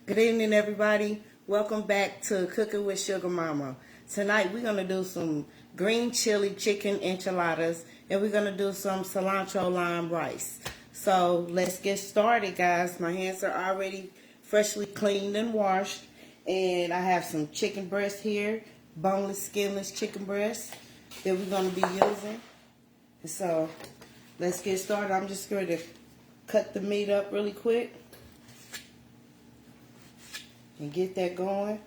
Good evening, everybody. Welcome back to Cooking with Sugar Mama. Tonight we're gonna do some green chili chicken enchiladas, and we're gonna do some cilantro lime rice. So let's get started, guys. My hands are already freshly cleaned and washed, and I have some chicken breast here, boneless, skinless chicken breast that we're gonna be using. So let's get started. I'm just going to cut the meat up really quick and get that going.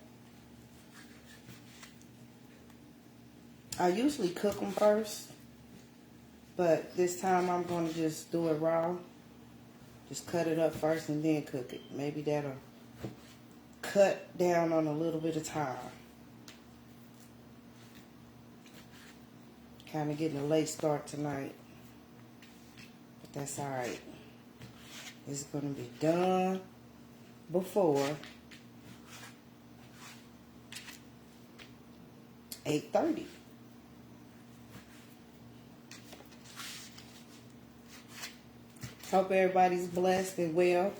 I usually cook them first, but this time I'm going to just do it raw. Just cut it up first and then cook it. Maybe that'll cut down on a little bit of time. Kind of getting a late start tonight, but that's alright. It's going to be done before 8:30. Hope everybody's blessed and well.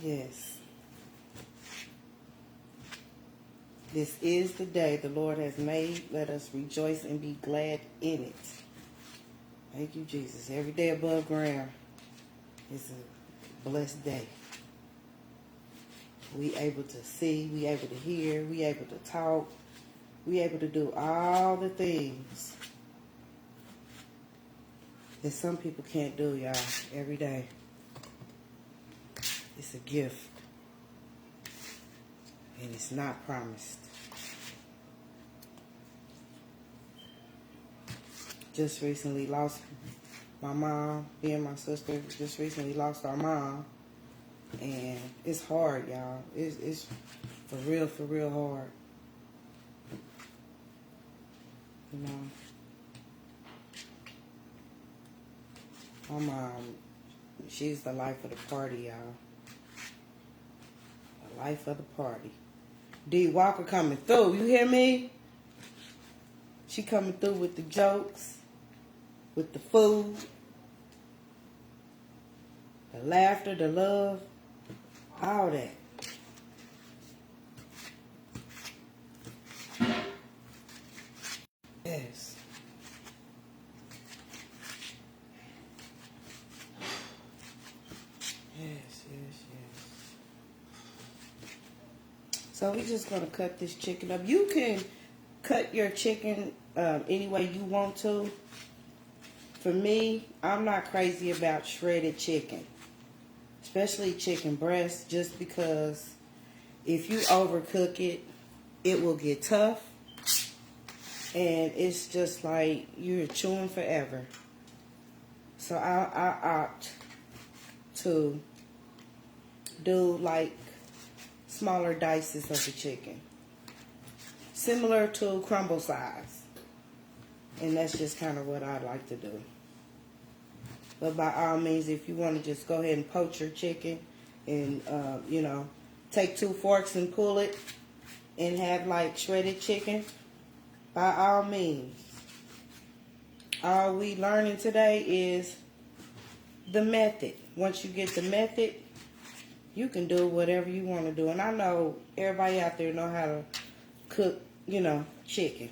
Yes. This is the day the Lord has made. Let us rejoice and be glad in it. Thank you, Jesus. Every day above ground is a blessed day. We able to see, we able to hear, we able to talk, we able to do all the things that some people can't do, y'all, every day. It's a gift. And it's not promised. Just recently lost my mom, me and my sister just recently lost our mom. And it's hard, y'all. It's for real hard. You know. My mom, she's the life of the party, y'all. The life of the party. D. Walker coming through, you hear me? She coming through with the jokes, with the food, the laughter, the love, all that. Yes. Yes. So we're just going to cut this chicken up. You can cut your chicken any way you want to. For me, I'm not crazy about shredded chicken, especially chicken breast, just because if you overcook it, it will get tough. And it's just like you're chewing forever. So I opt to do like smaller dices of the chicken, similar to crumble size, and that's just kind of what I like to do. But by all means, if you want to just go ahead and poach your chicken and take 2 forks and pull it and have like shredded chicken, by all means. All we learning today is the method. Once you get the method, you can do whatever you want to do. And I know everybody out there know how to cook, chicken.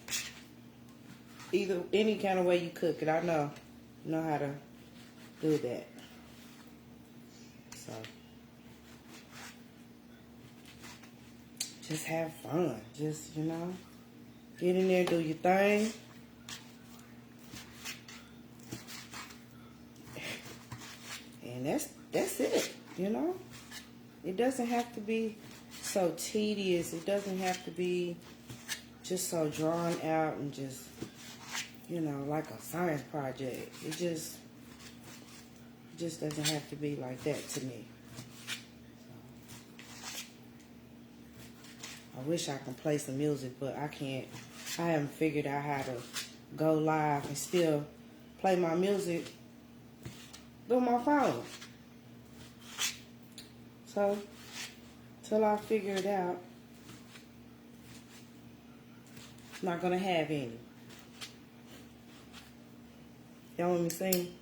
Either any kind of way you cook it, I know how to do that. So just have fun. Just, get in there, do your thing. And that's it, It doesn't have to be so tedious. It doesn't have to be just so drawn out and just, like a science project. It just doesn't have to be like that to me. I wish I could play some music, but I can't. I haven't figured out how to go live and still play my music through my phone. So, till I figure it out, I'm not going to have any. Y'all want me to sing?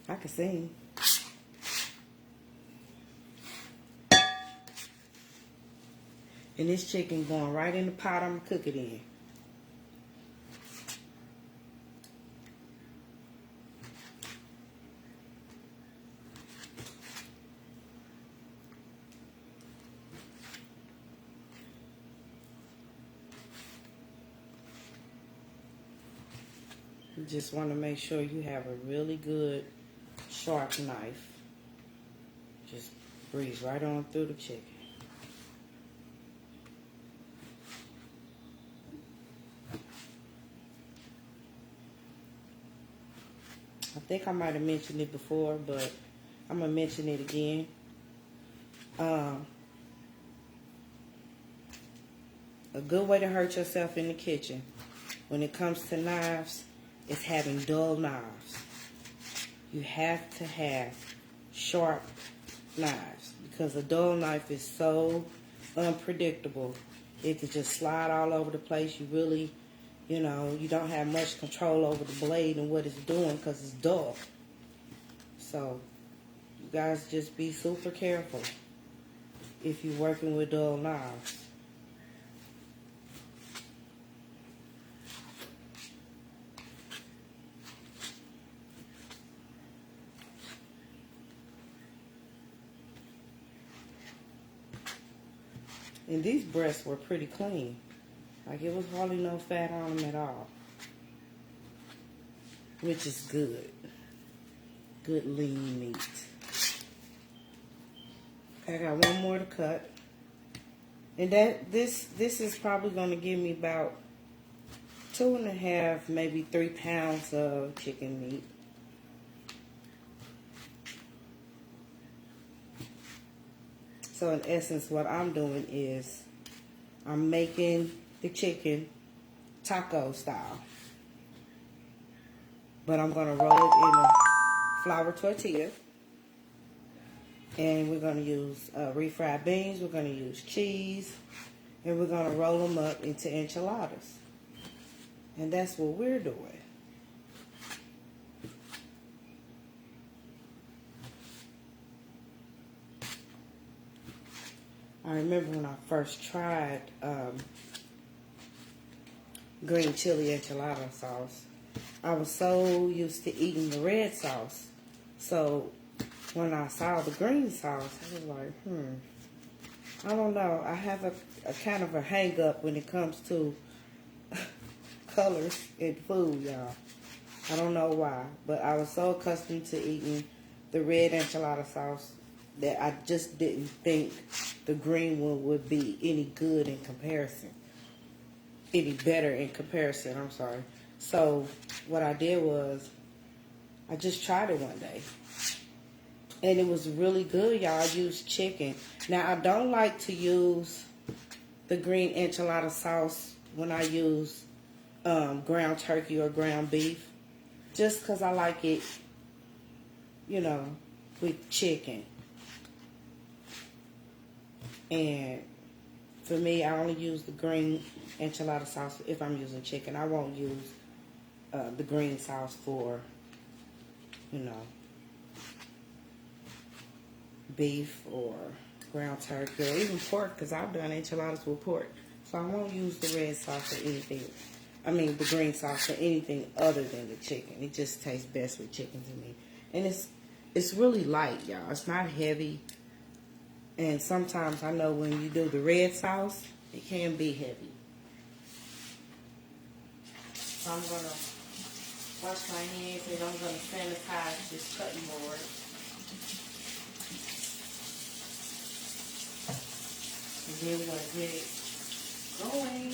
I can sing. And this chicken going right in the pot I'm gonna cook it in. You just want to make sure you have a really good sharp knife. Just breeze right on through the chicken. I think I might have mentioned it before, but I'm going to mention it again. A good way to hurt yourself in the kitchen when it comes to knives is having dull knives. You have to have sharp knives because a dull knife is so unpredictable. It could just slide all over the place. You really, you know, you don't have much control over the blade and what it's doing because it's dull. So you guys just be super careful if you're working with dull knives. And these breasts were pretty clean. Like it was hardly no fat on them at all. Which is good. Good lean meat. I got one more to cut. And this is probably gonna give me about 2.5, maybe 3 pounds of chicken meat. So in essence, what I'm doing is I'm making the chicken taco style. But I'm going to roll it in a flour tortilla. And we're going to use refried beans. We're going to use cheese. And we're going to roll them up into enchiladas. And that's what we're doing. I remember when I first tried green chili enchilada sauce, I was so used to eating the red sauce. So when I saw the green sauce, I was like, I don't know. I have a kind of a hang up when it comes to colors in food, y'all. I don't know why, but I was so accustomed to eating the red enchilada sauce that I just didn't think the green one would be any good in comparison. Any better in comparison, I'm sorry. So what I did was I just tried it one day. And it was really good, y'all. I used chicken. Now, I don't like to use the green enchilada sauce when I use ground turkey or ground beef. Just because I like it, you know, with chicken. And for me, I only use the green enchilada sauce if I'm using chicken. I won't use the green sauce for, you know, beef or ground turkey or even pork, because I've done enchiladas with pork. So I won't use the red sauce or anything. I mean, the green sauce for anything other than the chicken. It just tastes best with chicken to me. And it's really light, y'all. It's not heavy. And sometimes I know when you do the red sauce, it can be heavy. So I'm going to wash my hands and I'm going to sanitize this cutting board. And then we're going to get it going.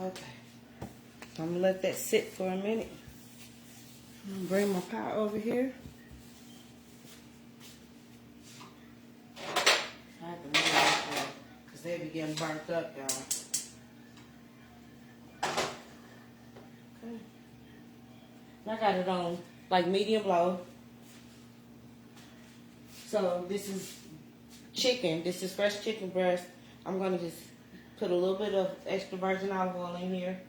Okay. So I'm gonna let that sit for a minute. I'm gonna bring my pot over here. I have to move that because they be getting burnt up, y'all. Okay. I got it on like medium low. So this is chicken. This is fresh chicken breast. I'm gonna just put a little bit of extra virgin olive oil in here.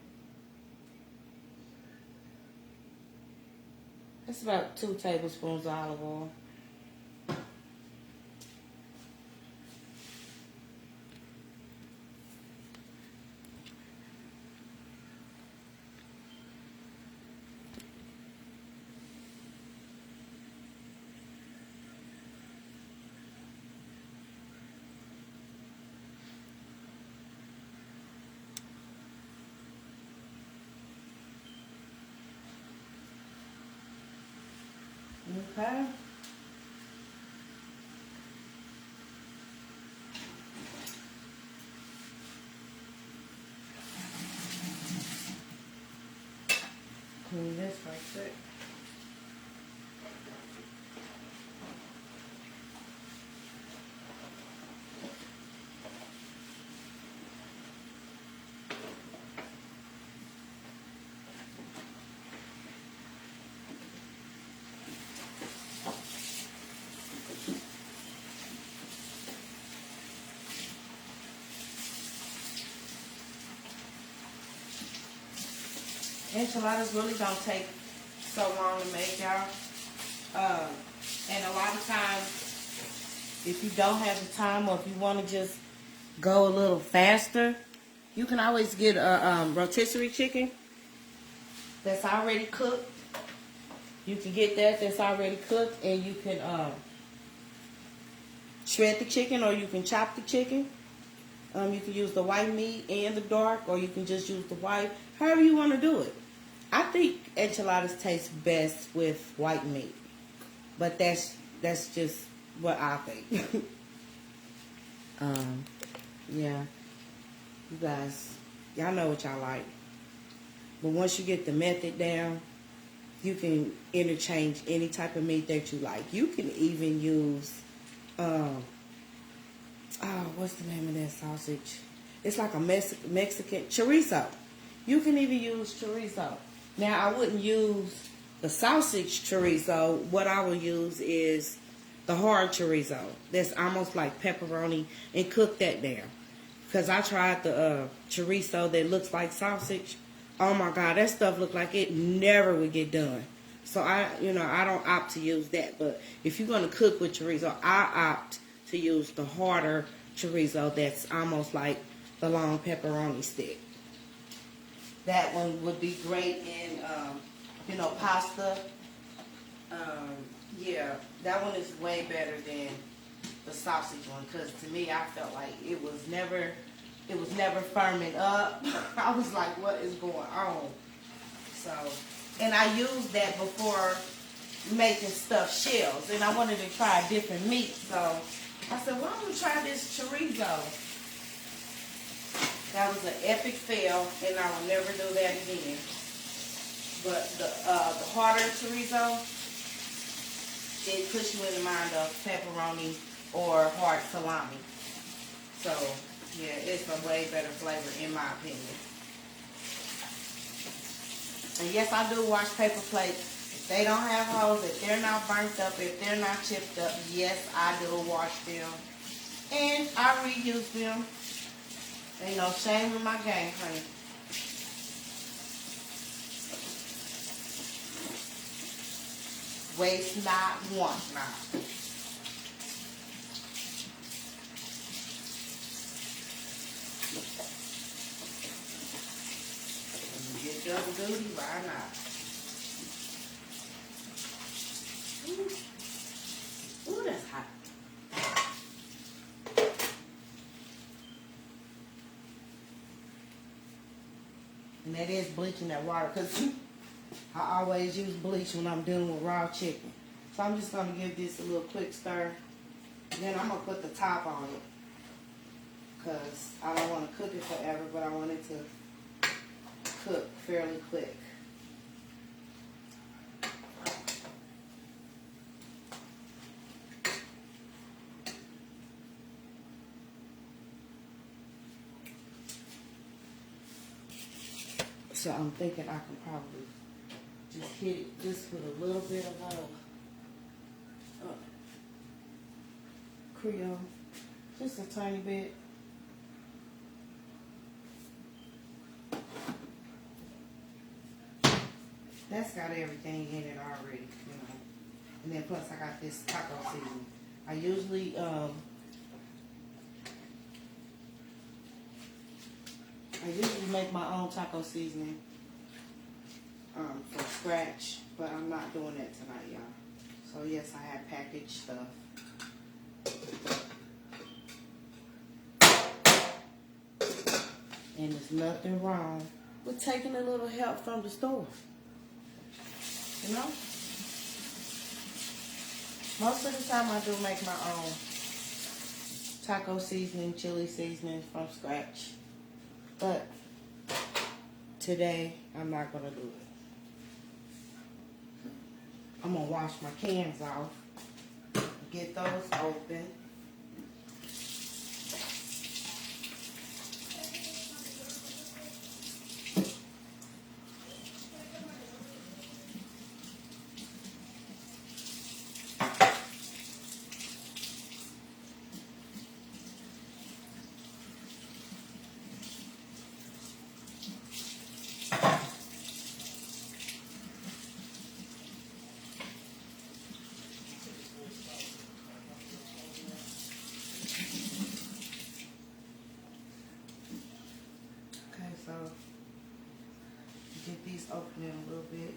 That's about 2 tablespoons of olive oil. Okay. Clean this right quick. Enchiladas really don't take so long to make, y'all. And a lot of times, if you don't have the time or if you want to just go a little faster, you can always get a rotisserie chicken that's already cooked. You can get that's already cooked, and you can shred the chicken, or you can chop the chicken. You can use the white meat and the dark, or you can just use the white. However you want to do it. I think enchiladas taste best with white meat, but that's just what I think. Yeah, you guys, y'all know what y'all like. But once you get the method down, you can interchange any type of meat that you like. You can even use, what's the name of that sausage? It's like a Mexican chorizo. You can even use chorizo. Now, I wouldn't use the sausage chorizo. What I will use is the hard chorizo. That's almost like pepperoni, and cook that down. Because I tried the chorizo that looks like sausage. Oh my God, that stuff looked like it never would get done. So I don't opt to use that. But if you're going to cook with chorizo, I opt to use the harder chorizo that's almost like the long pepperoni stick. That one would be great in, pasta. Yeah, that one is way better than the sausage one, because to me, I felt like it was never firming up. I was like, what is going on? So, and I used that before making stuffed shells, and I wanted to try a different meat, so I said, well, I'm going to try this chorizo. That was an epic fail, and I will never do that again. But the harder chorizo, it puts you in the mind of pepperoni or hard salami. So, yeah, it's a way better flavor in my opinion. And yes, I do wash paper plates. If they don't have holes, if they're not burnt up, if they're not chipped up, yes, I do wash them. And I reuse them. Ain't no shame in my game, honey. Waste not, want not. When you get double duty, why not? Ooh, that's hot. And that is bleaching that water, because I always use bleach when I'm dealing with raw chicken. So I'm just going to give this a little quick stir. Then I'm going to put the top on it, because I don't want to cook it forever, but I want it to cook fairly quick. So I'm thinking I can probably just hit it just with a little bit of Creole, just a tiny bit. That's got everything in it already, you know. And then plus I got this taco seasoning. I usually make my own taco seasoning from scratch, but I'm not doing that tonight, y'all. So yes, I have packaged stuff. And there's nothing wrong with taking a little help from the store. You know? Most of the time I do make my own taco seasoning, chili seasoning from scratch. But today, I'm not going to do it. I'm going to wash my cans off, get those open. So, get these open in a little bit.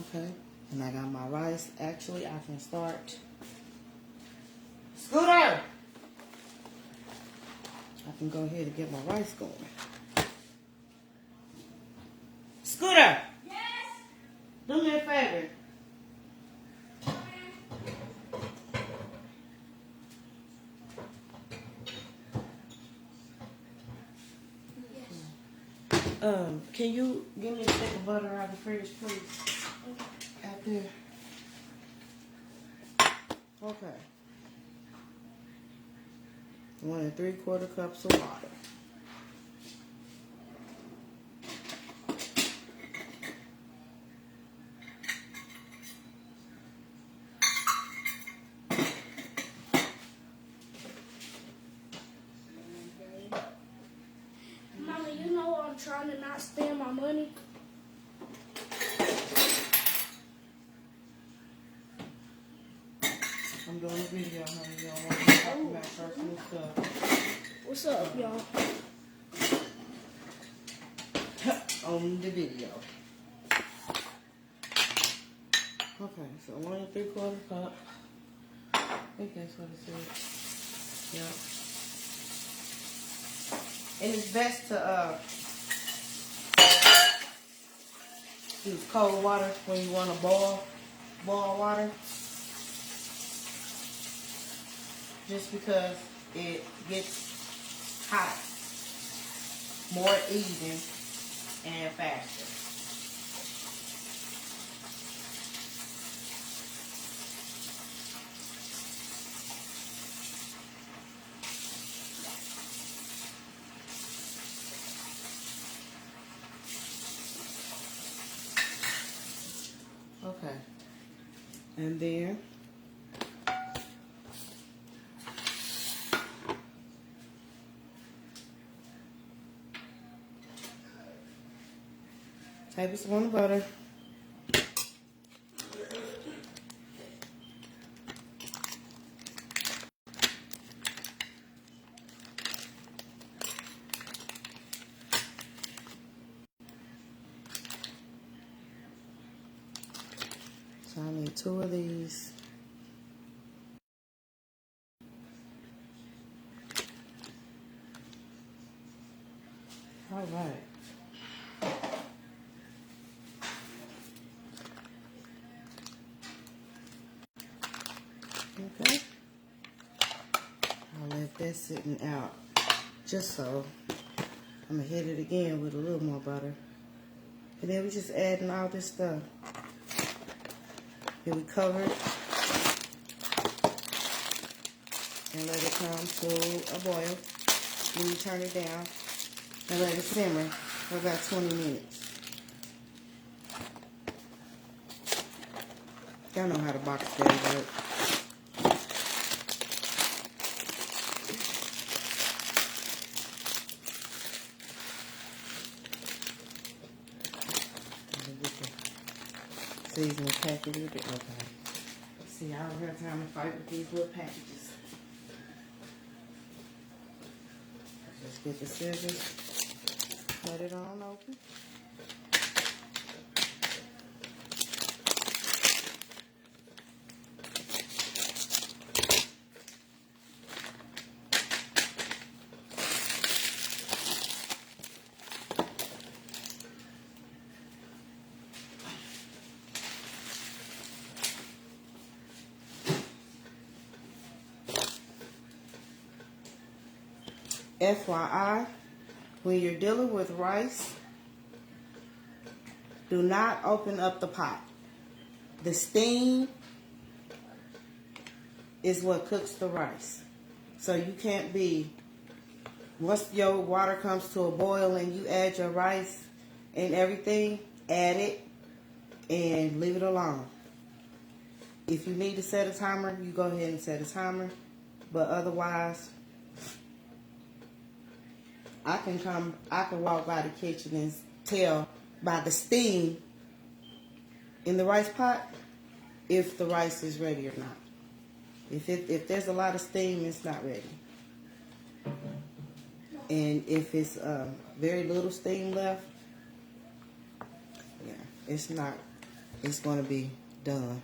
Okay, and I got my rice. Actually, I can start. Scooter! I can go ahead and get my rice going. Scooter! Yes? Do me a favor. Yes. Can you give me a stick of butter out of the fridge, please? Okay. Out there. Okay. 1 3/4 cups of water. Mama, you know I'm trying to not spend my money. I'm doing a video, honey. You don't want to talk about personal stuff. What's up, y'all? On the video. Okay, so 1 3/4 cup. I think that's what it says. Yeah. And it's best to use cold water when you want to boil water. Just because it gets hot more even and faster. Okay. And then tablespoon of butter. So I need 2 of these. All right. that sitting out. Just so. I'm going to hit it again with a little more butter. And then we just adding all this stuff. Then we cover it. And let it come to a boil. Then you turn it down and let it simmer for about 20 minutes. Y'all know how the box spaghetti works. Seasoning packet with it. Okay. See, I don't have time to fight with these little packages. Just get the scissors, cut it on open. FYI, when you're dealing with rice, do not open up the pot. The steam is what cooks the rice. So you can't be, once your water comes to a boil and you add your rice and everything, add it and leave it alone. If you need to set a timer, you go ahead and set a timer. But otherwise, I can walk by the kitchen and tell by the steam in the rice pot if the rice is ready or not. If there's a lot of steam, it's not ready. And if it's very little steam left, yeah, it's going to be done.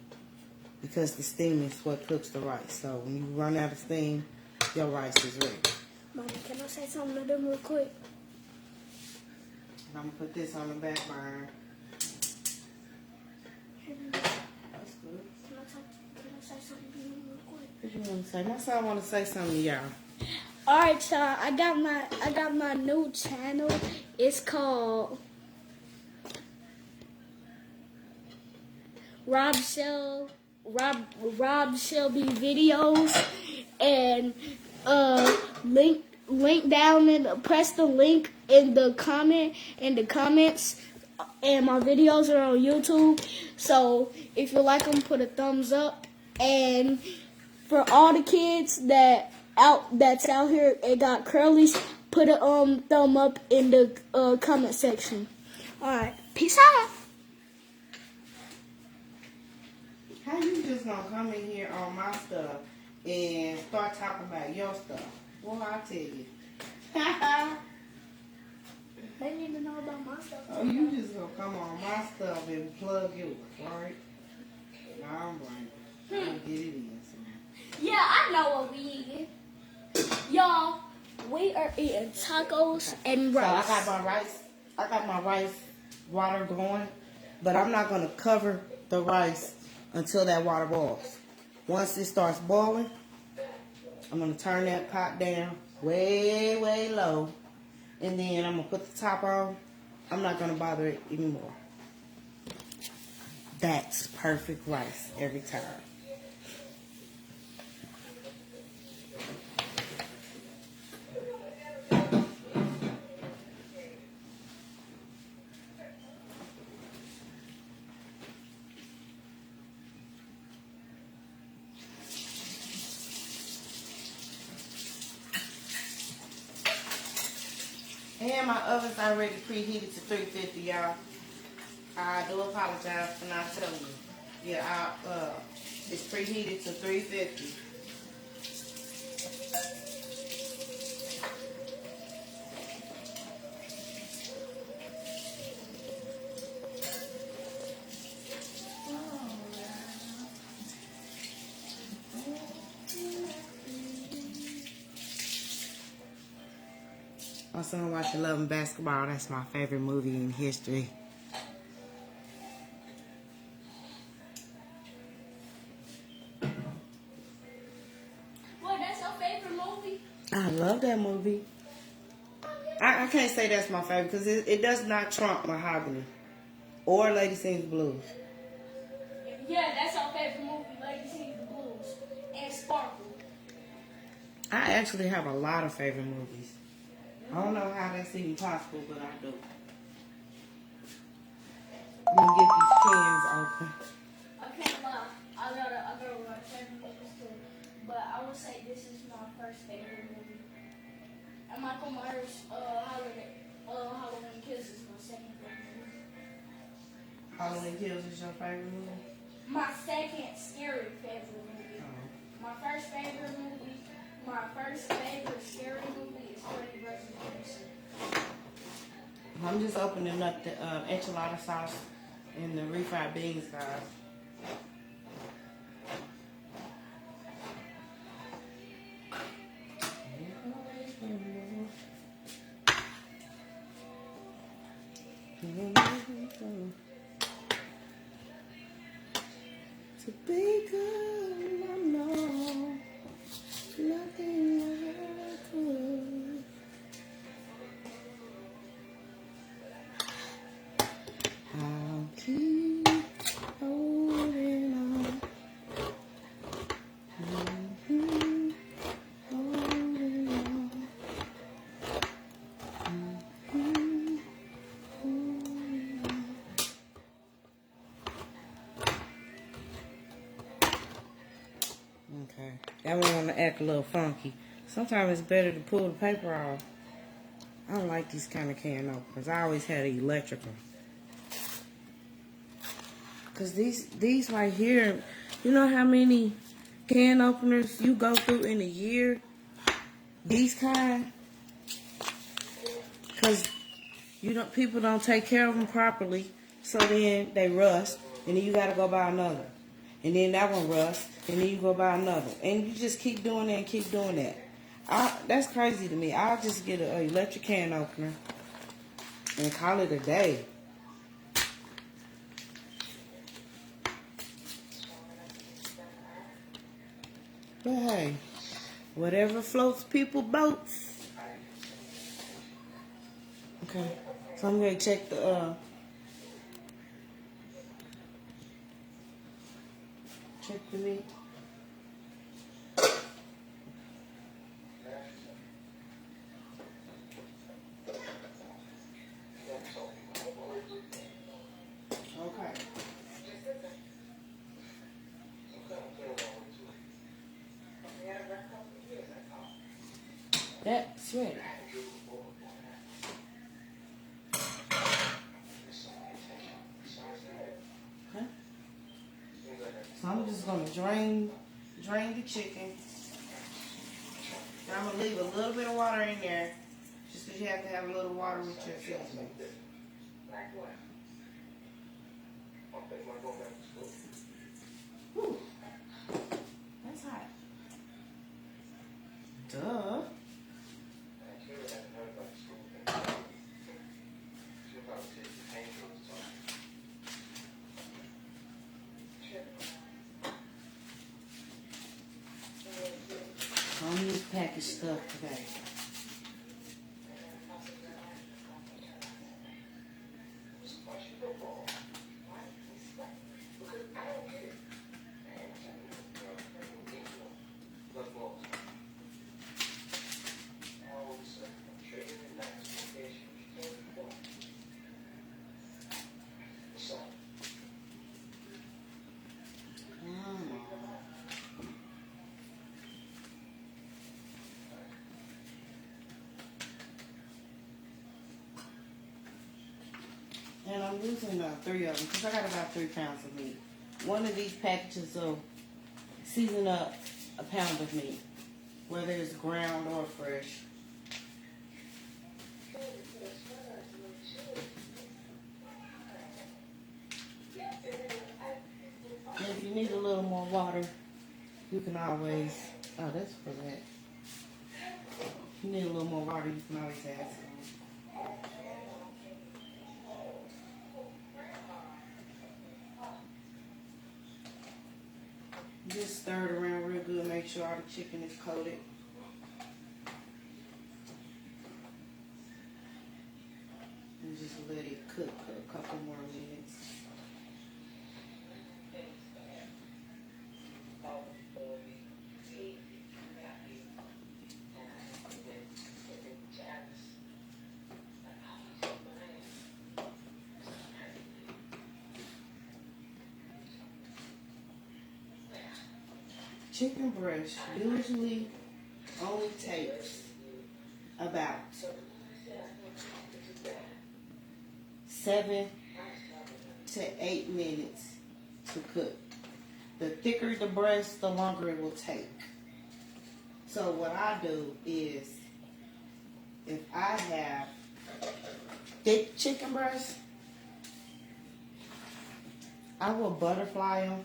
Because the steam is what cooks the rice. So when you run out of steam, your rice is ready. Mama, can I say something to them real quick? I'm going to put this on the back burner. That's good. Can I say something to them real quick? What you want to say? My son want to say something to y'all. Alright, y'all. I got my new channel. It's called Rob Shelby Videos, and link down and press the link in the comments, and my videos are on YouTube. So if you like them, put a thumbs up. And for all the kids that's out here and got curlies, put a thumb up in the comment section. All right, peace out. How you just going to come in here on my stuff and start talking about your stuff? Well, I'll tell you. They need to know about my stuff. Oh, you just going to come on my stuff and plug yours, right? All right. I'll get it in. Yeah, I know what we eating. Y'all, we are eating tacos and rice. So I got my rice water going, but I'm not going to cover the rice until that water boils. Once it starts boiling, I'm going to turn that pot down way, way low. And then I'm going to put the top on. I'm not going to bother it anymore. That's perfect rice every time. And my oven's already preheated to 350, y'all. I do apologize for not telling you. Yeah, it's preheated to 350. My son watching Love and Basketball. That's my favorite movie in history. What, that's your favorite movie? love that movie. I can't say that's my favorite because it does not trump Mahogany or Lady Sings the Blues. Yeah, that's our favorite movie, Lady Sings the Blues, and Sparkle. I actually have a lot of favorite movies. I don't know how that's even possible, but I do. I'm gonna get these cans open. I can't lie, I gotta watch favorite movies too, but I would say this is my first favorite movie. And Michael Myers, Halloween Kills is my second favorite movie. Halloween Kills is your favorite movie? My second scary favorite movie. Oh. My first favorite scary movie is Freddy vs. Jason. I'm just opening up the enchilada sauce and the refried beans, guys. To be good, I know nothing ever could. I'll keep holding on. Holding on. Holding on. Okay, that one want to act a little funky. Sometimes it's better to pull the paper off. I don't like these kind of can openers. I always had an electric one. Cause these right here, you know how many can openers you go through in a year? These kind. Cause people don't take care of them properly, so then they rust, and then you gotta go buy another. And then that one rusts, and then you go buy another. And you just keep doing that and keep doing that. That's crazy to me. I'll just get an electric can opener and call it a day. But hey, whatever floats people boats. Okay, so I'm gonna check the meat. Okay. That's ready. Okay. So I'm just gonna drain the chicken. And I'm gonna leave a little bit of water in there, just because you have to have a little water with your seasoning. Whew. That's hot. Duh. I don't use packaged stuff today. And I'm using 3 of them because I got about 3 pounds of meat. One of these packages will season up a pound of meat, whether it's ground or fresh. And if you need a little more water, you can always, oh, that's for that. If you need a little more water, you can always add some. Just stir it around real good. Make sure all the chicken is coated. just let it cook for a couple more minutes. Chicken breast usually only takes about 7 to 8 minutes to cook. The thicker the breast, the longer it will take. So what I do is, if I have thick chicken breasts, I will butterfly them.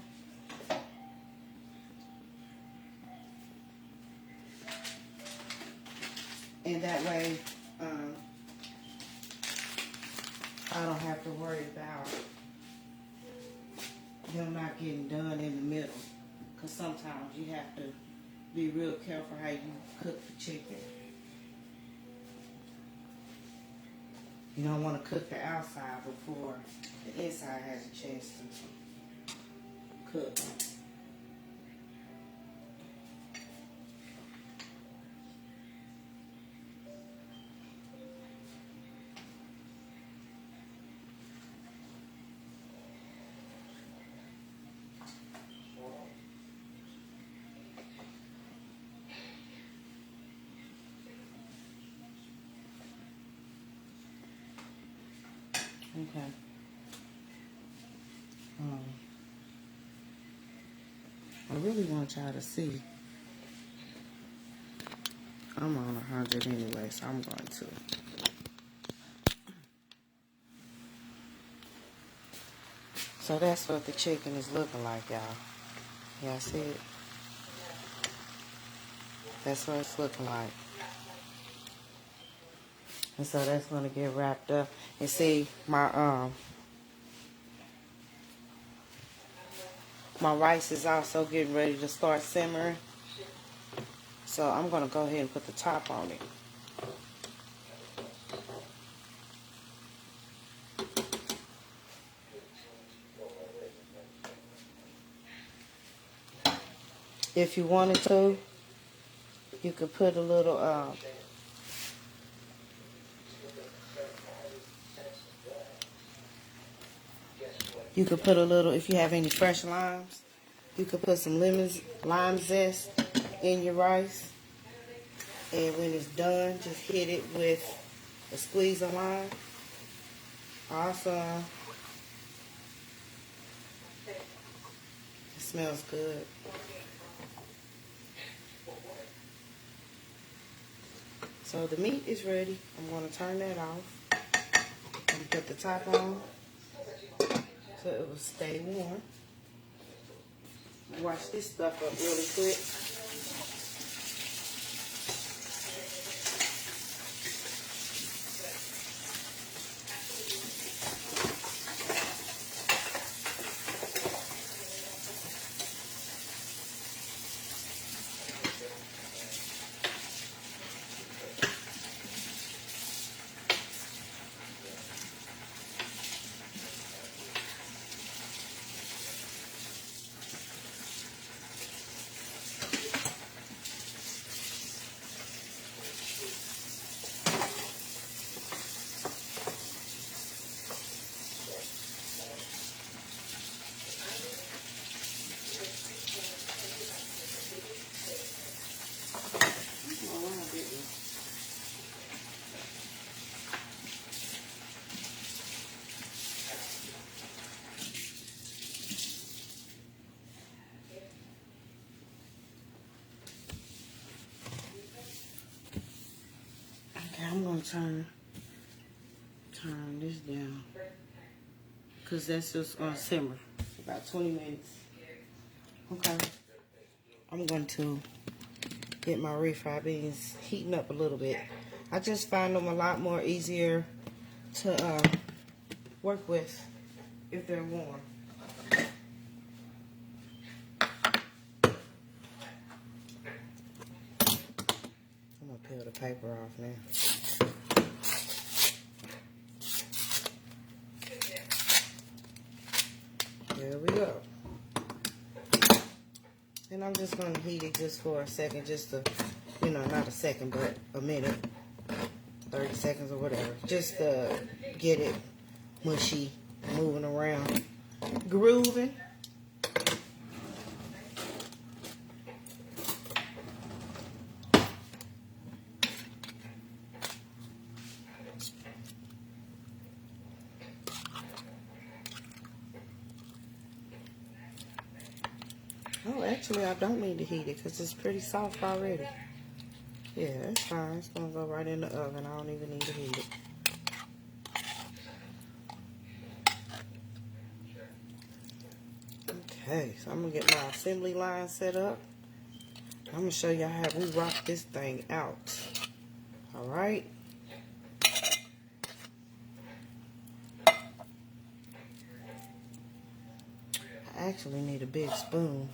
And that way, I don't have to worry about them not getting done in the middle. Because sometimes you have to be real careful how you cook the chicken. You don't want to cook the outside before the inside has a chance to cook. Okay. I really want y'all to see. I'm on 100 anyway, so I'm going to. So that's what the chicken is looking like, y'all. Y'all see it? That's what it's looking like. And so that's going to get wrapped up. And see, my rice is also getting ready to start simmering. So I'm going to go ahead and put the top on it. If you wanted to, you could put a little if you have any fresh limes, you could put some lime zest in your rice. And when it's done, just hit it with a squeeze of lime. Awesome. It smells good. So the meat is ready. I'm going to turn that off and put the top on so it will stay warm. Wash this stuff up really quick. Okay, I'm going to turn this down because that's just going to simmer about 20 minutes. Okay, I'm going to get my refried beans heating up a little bit. I just find them a lot more easier to work with if they're warm. I'm going to peel the paper off now. just going to heat it just for a second, just to, you know, not a second, but a minute, 30 seconds or whatever. Just to get it mushy, moving around, grooving. Oh, actually, I don't need to heat it because it's pretty soft already. Yeah, it's fine. It's going to go right in the oven. I don't even need to heat it. Okay, so I'm going to get my assembly line set up. I'm going to show y'all how we rock this thing out. Alright. I actually need a big spoon.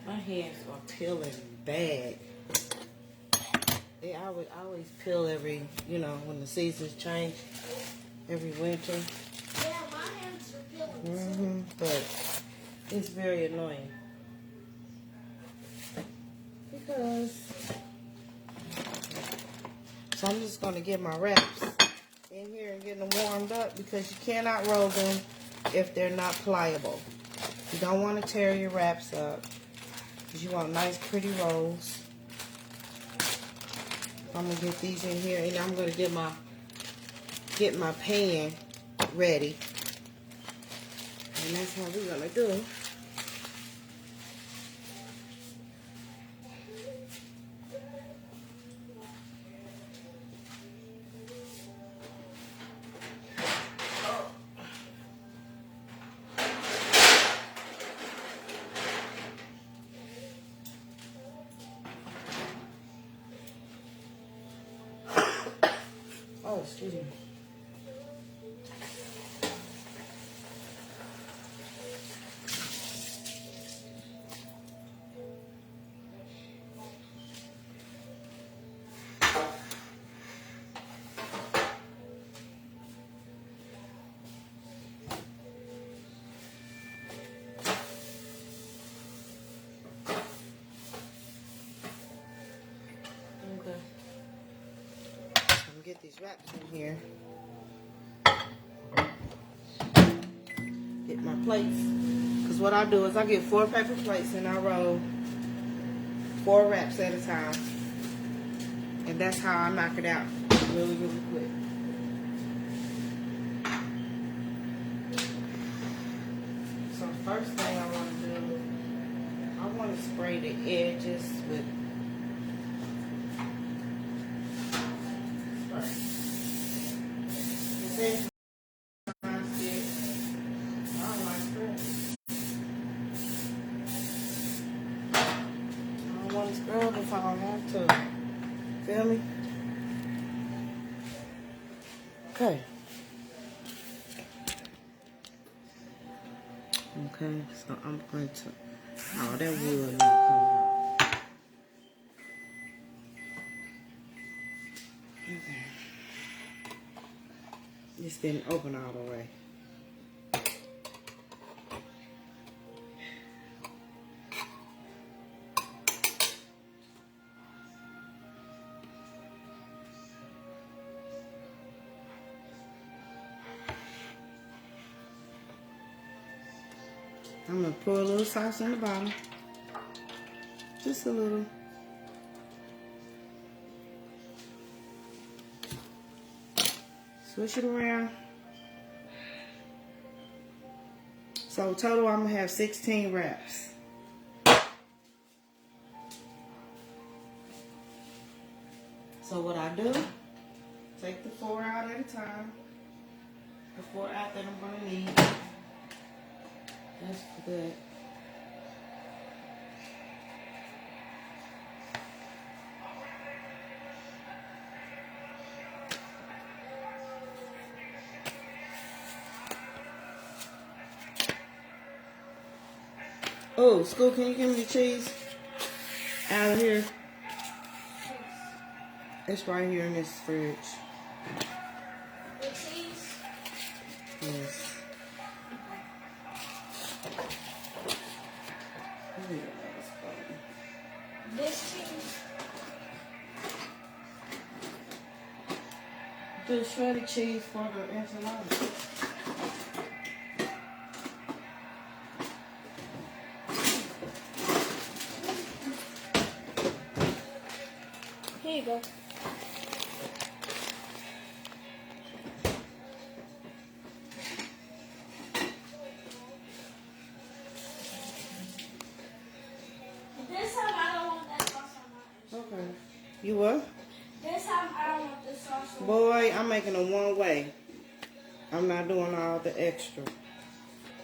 My hands are peeling bad. They always peel every, you know, when the seasons change, every winter. Yeah, my hands are peeling. But it's very annoying because. So I'm just going to get my wraps in here and get them warmed up because you cannot roll them if they're not pliable. You don't want to tear your wraps up because you want nice pretty rolls. I'm going to get these in here and I'm going to get my pan ready. And that's how we're going to do. Oh, excuse me. Okay. I'm gonna get these wraps in here. Get my plates. Because what I do is I get 4 paper plates and I roll 4 wraps at a time. And that's how I knock it out really, really quick. So first thing I want to do, I want to spray the edges with spray. This is my stick. I don't like scrubbing. I don't want to scrub if I don't have to. Feel me? Okay. Okay, so I'm going to. Oh, that wood not coming out. Okay. This didn't open all the way. I'm going to pour a little sauce in the bottom. Just a little. Switch it around. So total I'm going to have 16 wraps. So what I do, take the 4 out at a time. The 4 out that I'm going to need. That's good. Oh, School, can you give me the cheese? Out of here. It's right here in this fridge. The cheese? Yes. This cheese? The shredded cheese for the enchilada. Here you go. This time I don't want that sauce on mine. Okay. You what? This time I don't want the sauce on mine. Boy, I'm making a one way. I'm not doing all the extra.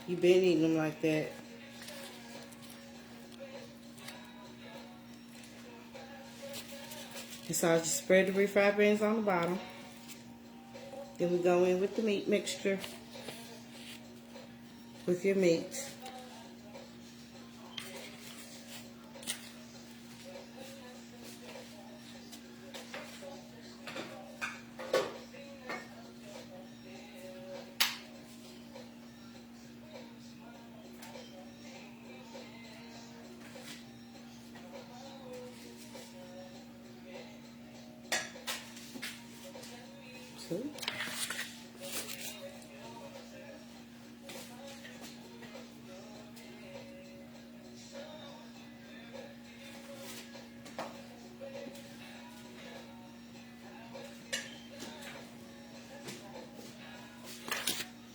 You been eating them like that. And so I just spread the refried beans on the bottom. Then we go in with the meat mixture. With your meat. So.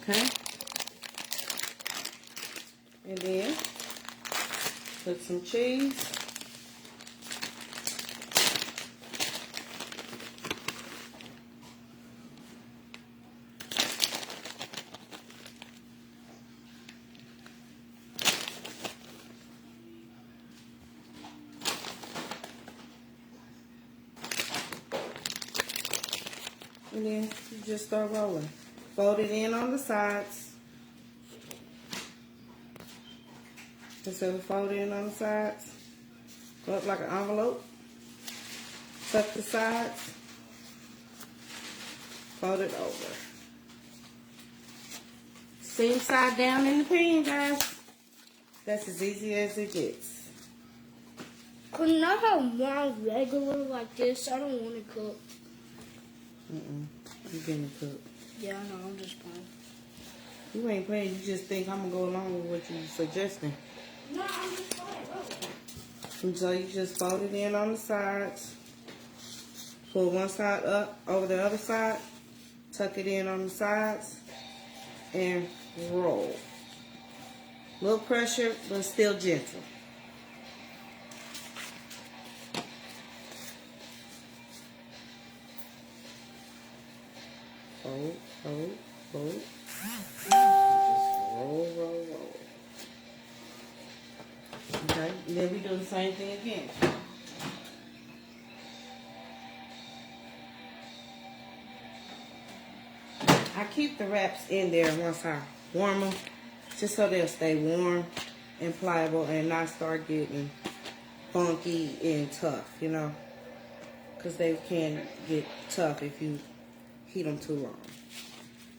Okay. And then put some cheese. And then you just start rolling. Fold it in on the sides. Instead of fold it in on the sides, go up like an envelope. Tuck the sides. Fold it over. Same side down in the pan, guys. That's as easy as it gets. Couldn't I have one regular like this? I don't want to cook. You getting cooked. Yeah, I know. I'm just playing. You ain't playing. You just think I'm going to go along with what you're suggesting. No, I'm just playing. And so you just fold it in on the sides. Pull one side up over the other side. Tuck it in on the sides. And roll. Little pressure, but still gentle. Fold, fold, fold. Just roll, roll, roll. Okay, and then we do the same thing again. I keep the wraps in there once I warm them, just so they'll stay warm and pliable and not start getting funky and tough, you know, because they can get tough if you heat them too long.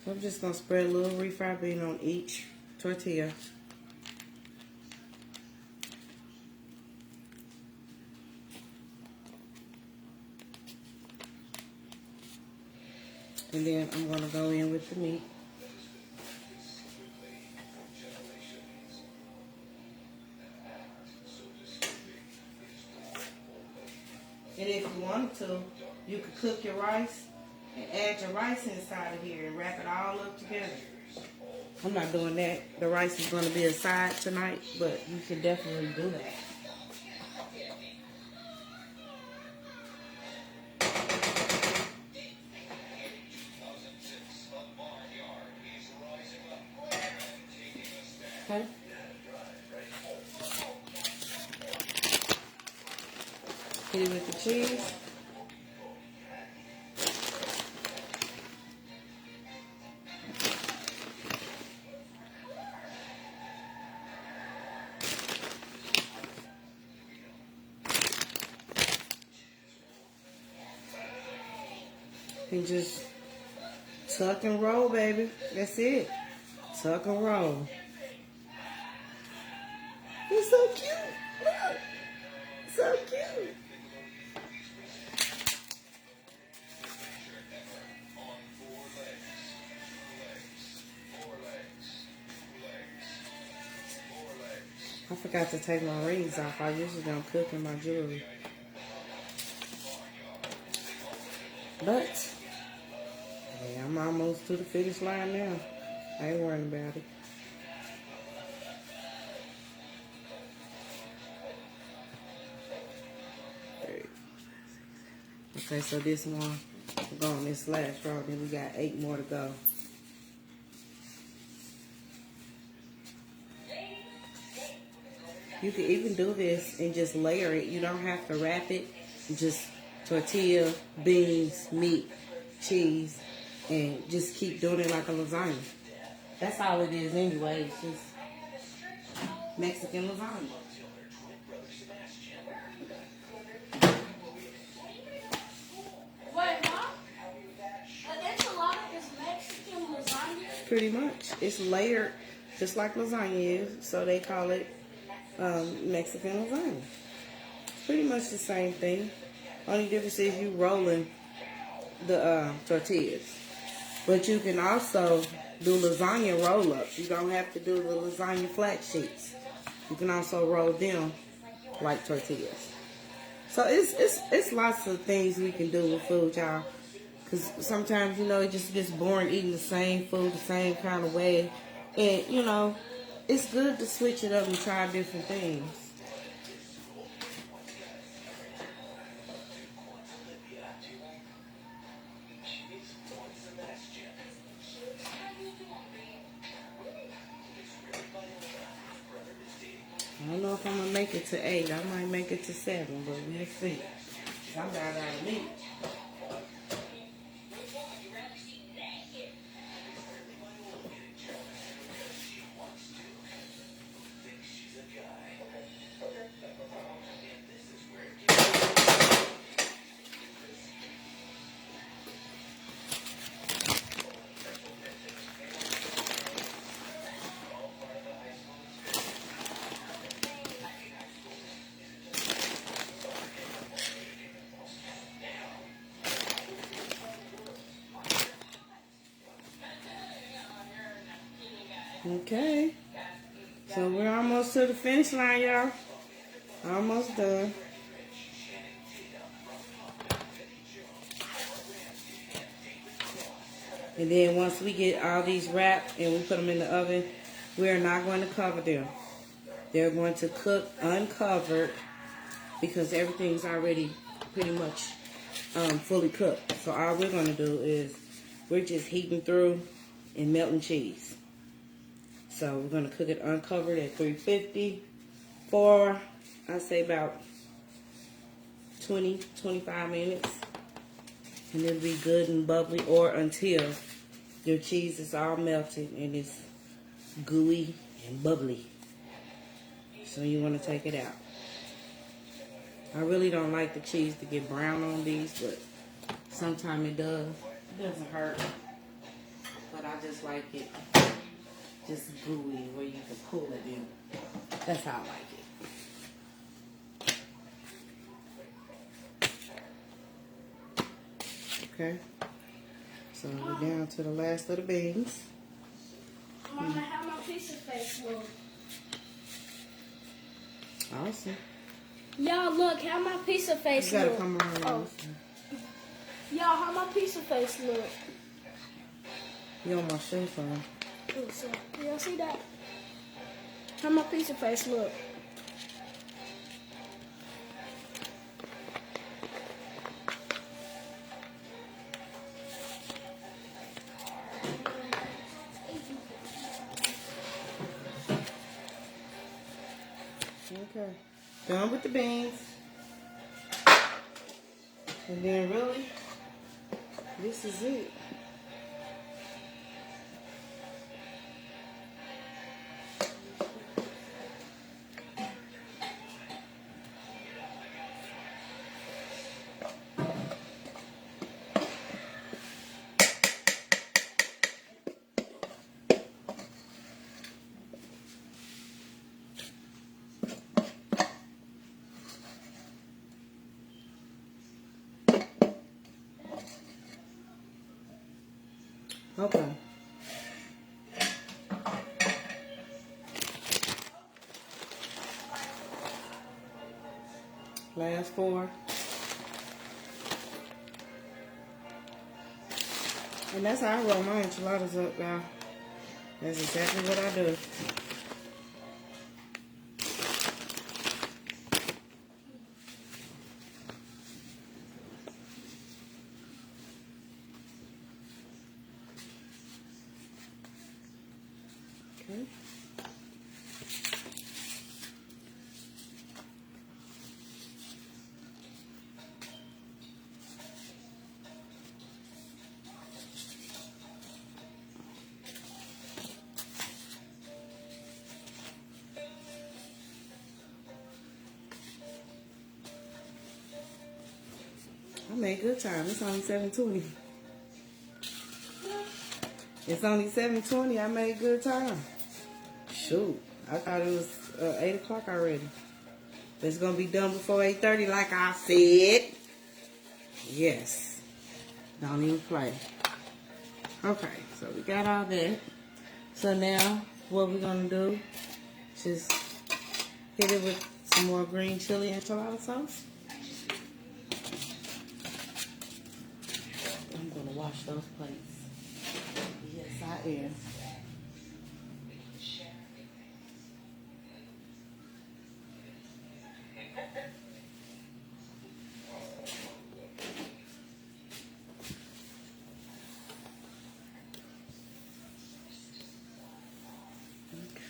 So I'm just going to spread a little refried bean on each tortilla. And then I'm going to go in with the meat. And if you wanted to, you could cook your rice and add your rice inside of here and wrap it all up together. I'm not doing that. The rice is going to be a side tonight, but you can definitely do that. Okay. Hit it with the cheese. And just tuck and roll, baby. That's it. Tuck and roll. It's so cute. Look. So cute. I forgot to take my rings off. I usually don't cook in my jewelry. But, hey, I'm almost to the finish line now. I ain't worrying about it. Okay, so this one, we're going this last row. Then we got 8 more to go. You can even do this and just layer it. You don't have to wrap it. Just tortilla, beans, meat, cheese, and just keep doing it like a lasagna. That's all it is anyway. It's just Mexican lasagna. Wait, Mom? That's a lot of this Mexican lasagna? Pretty much. It's layered just like lasagna is. So they call it Mexican lasagna. It's pretty much the same thing. Only difference is you rolling the tortillas. But you can also do lasagna roll-ups. You don't have to do the lasagna flat sheets. You can also roll them like tortillas. So it's lots of things we can do with food, y'all. Because sometimes, you know, it just gets boring eating the same food the same kind of way. And, you know, it's good to switch it up and try different things. I don't know if I'm going to make it to 8. I might make it to 7, but we'll see. I'm out of meat. Okay, so we're almost to the finish line, y'all. Almost done. And then once we get all these wrapped and we put them in the oven, we're not going to cover them. They're going to cook uncovered because everything's already pretty much fully cooked. So all we're going to do is we're just heating through and melting cheese. So we're going to cook it uncovered at 350 for, I'd say, about 20, 25 minutes. And it'll be good and bubbly, or until your cheese is all melted and it's gooey and bubbly. So you want to take it out. I really don't like the cheese to get brown on these, but sometimes it does. It doesn't hurt. But I just like it just gooey where you can pull it in. That's how I like it. Okay. So we're down to the last of the beans. Mama, how my pizza face look? Awesome. Y'all, look how my pizza face You gotta look. come around. Oh. Y'all, how my pizza face look? You on my shoe phone. Oh, so, y'all see that? How my pizza face look? Okay. Done with the beans. And then really, this is it. Okay. Last 4. And that's how I roll my enchiladas up, y'all. That's exactly what I do. Okay. I made good time. It's only 7:20. It's only 7:20. I made good time. Shoot. I thought it was 8 o'clock already. It's going to be done before 8:30 like I said. Yes. Don't even play. Okay. So we got all that. So now what we're going to do is just hit it with some more green chili enchilada sauce. I'm going to wash those plates. Yes, I am.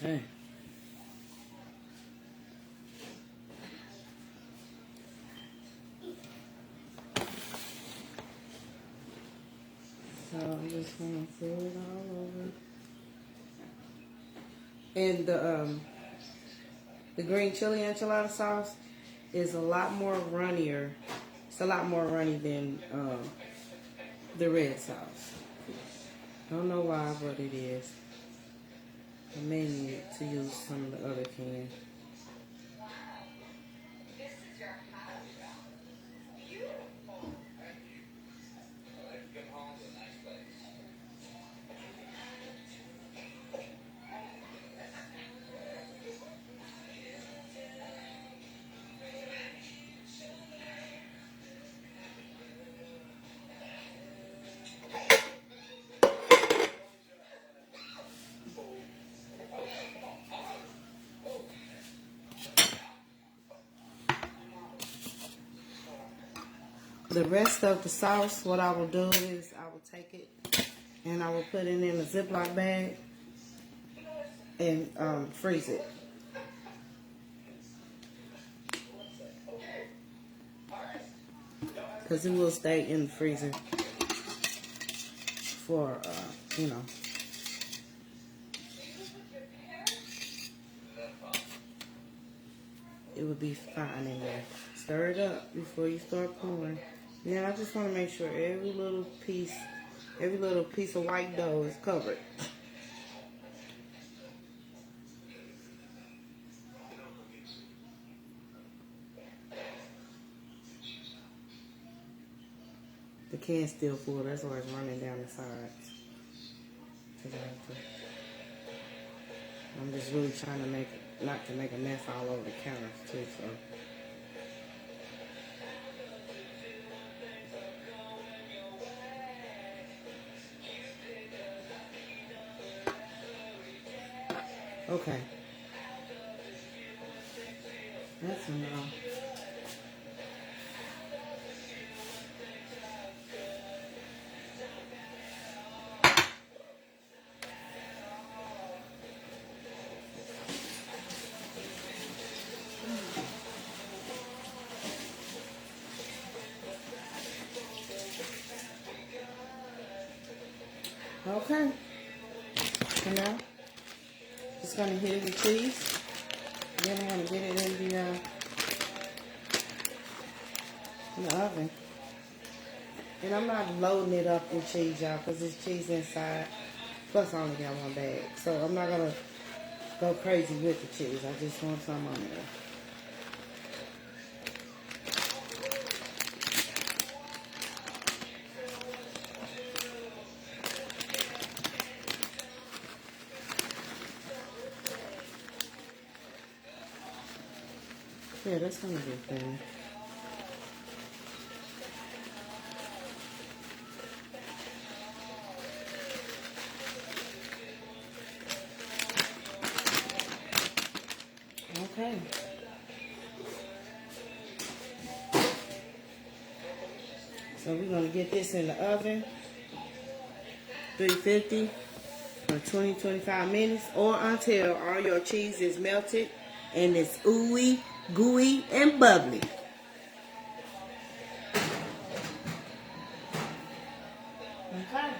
Okay. So I'm just gonna fill it all over. And the green chili enchilada sauce is a lot more runnier. It's a lot more runny than the red sauce. Don't know why, but it is. I may need to use some of the other can. The rest of the sauce, what I will do is I will take it and I will put it in a Ziploc bag and freeze it. Because it will stay in the freezer for, you know. It would be fine in there. Stir it up before you start pouring. Now I just want to make sure every little piece of white dough is covered. The can's still full, that's why it's running down the sides. I'm just really trying to not to make a mess all over the counter too, so. Okay. That's enough. Okay. So now, just gonna hit it with cheese. Then I'm gonna get it in the oven. And I'm not loading it up with cheese, y'all, because there's cheese inside. Plus, I only got one bag. So I'm not gonna go crazy with the cheese. I just want some on there. Yeah, that's gonna be a thing. Okay. So we're gonna get this in the oven, 350 for 20-25 minutes, or until all your cheese is melted and it's ooey, gooey, and bubbly. Okay.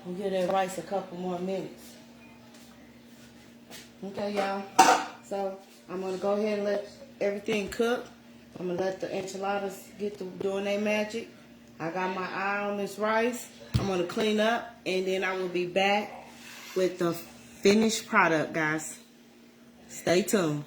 We'll give that rice a couple more minutes. Okay, y'all. So I'm gonna go ahead and let everything cook. I'm gonna let the enchiladas get to doing their magic. I got my eye on this rice. I'm gonna clean up, and then I will be back with the finished product, guys. Stay tuned.